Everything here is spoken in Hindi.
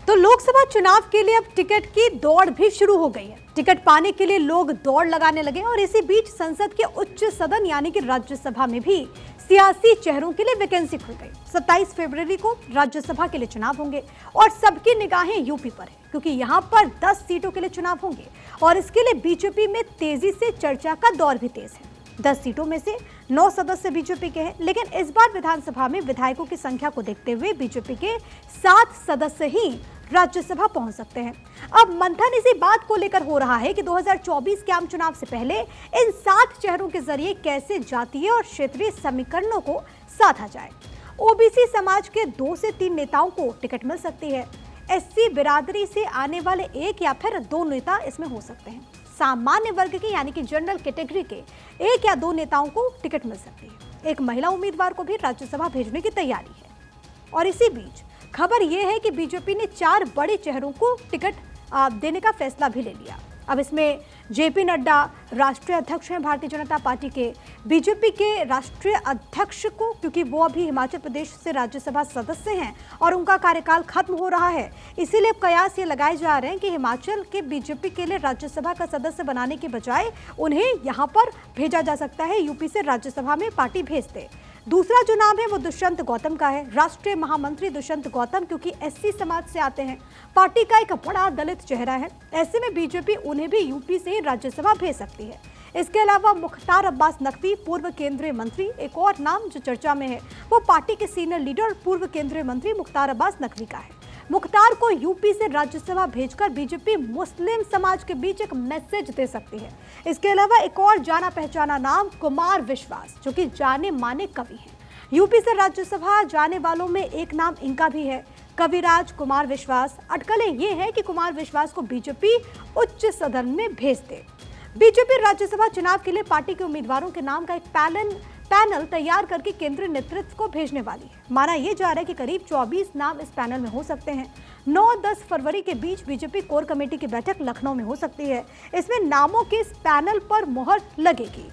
तो लोकसभा चुनाव के लिए अब टिकट की दौड़ भी शुरू हो गई है। टिकट पाने के लिए लोग दौड़ लगाने लगे और इसी बीच संसद के उच्च सदन यानी कि राज्यसभा में भी सियासी चेहरों के लिए वैकेंसी खुल गई। 27 फरवरी को राज्यसभा के लिए चुनाव होंगे और सबकी निगाहें यूपी पर है, क्योंकि यहां पर 10 सीटों के लिए चुनाव होंगे और इसके लिए बीजेपी में तेजी से चर्चा का दौर भी तेज है। 10 सीटों में से 9 सदस्य बीजेपी के हैं, लेकिन इस बार विधानसभा में विधायकों की संख्या को देखते हुए बीजेपी के 7 सदस्य ही राज्यसभा पहुंच सकते हैं। अब मंथन इसी बात को लेकर हो रहा है कि 2024 के आम चुनाव से पहले इन 7 चेहरों के जरिए कैसे जातीय और क्षेत्रीय समीकरणों को साधा जाए। ओबीसी समाज के 2 से 3 नेताओं को टिकट मिल सकती है। एससी बिरादरी से आने वाले 1 या फिर 2 नेता इसमें हो सकते हैं। सामान्य वर्ग के यानी कि जनरल कैटेगरी के 1 या 2 नेताओं को टिकट मिल सकती है। एक महिला उम्मीदवार को भी राज्यसभा भेजने की तैयारी है। और इसी बीच खबर यह है कि बीजेपी ने 4 बड़े चेहरों को टिकट देने का फैसला भी ले लिया। अब इसमें जेपी नड्डा राष्ट्रीय अध्यक्ष हैं भारतीय जनता पार्टी के, बीजेपी के राष्ट्रीय अध्यक्ष को, क्योंकि वो अभी हिमाचल प्रदेश से राज्यसभा सदस्य हैं और उनका कार्यकाल खत्म हो रहा है, इसीलिए कयास ये लगाए जा रहे हैं कि हिमाचल के बीजेपी के लिए राज्यसभा का सदस्य बनाने के बजाय उन्हें यहाँ पर भेजा जा सकता है, यूपी से राज्यसभा में पार्टी भेज दे। दूसरा जो नाम है वो दुष्यंत गौतम का है, राष्ट्रीय महामंत्री दुष्यंत गौतम, क्योंकि एससी समाज से आते हैं, पार्टी का एक बड़ा दलित चेहरा है। ऐसे में बीजेपी उन्हें भी यूपी से राज्यसभा भेज सकती है। इसके अलावा मुख्तार अब्बास नकवी पूर्व केंद्रीय मंत्री, एक और नाम जो चर्चा में है वो पार्टी के सीनियर लीडर और पूर्व केंद्रीय मंत्री मुख्तार अब्बास नकवी का है। मुख्तार को यूपी से राज्यसभा भेजकर बीजेपी मुस्लिम समाज के बीच एक मैसेज दे सकती है। इसके अलावा एक और जाना पहचाना नाम कुमार विश्वास, जो कि जाने माने कवि हैं। यूपी से राज्यसभा जाने वालों में एक नाम इनका भी है, कविराज कुमार विश्वास। अटकलें ये है कि कुमार विश्वास को बीजेपी उच्च सदन में भेज दे। बीजेपी राज्यसभा चुनाव के लिए पार्टी के उम्मीदवारों के नाम का एक पैनल तैयार करके केंद्रीय नेतृत्व को भेजने वाली है। माना यह जा रहा है कि करीब 24 नाम इस पैनल में हो सकते हैं। 9-10 फरवरी के बीच बीजेपी कोर कमेटी की बैठक लखनऊ में हो सकती है। इसमें नामों के इस पैनल पर मुहर लगेगी।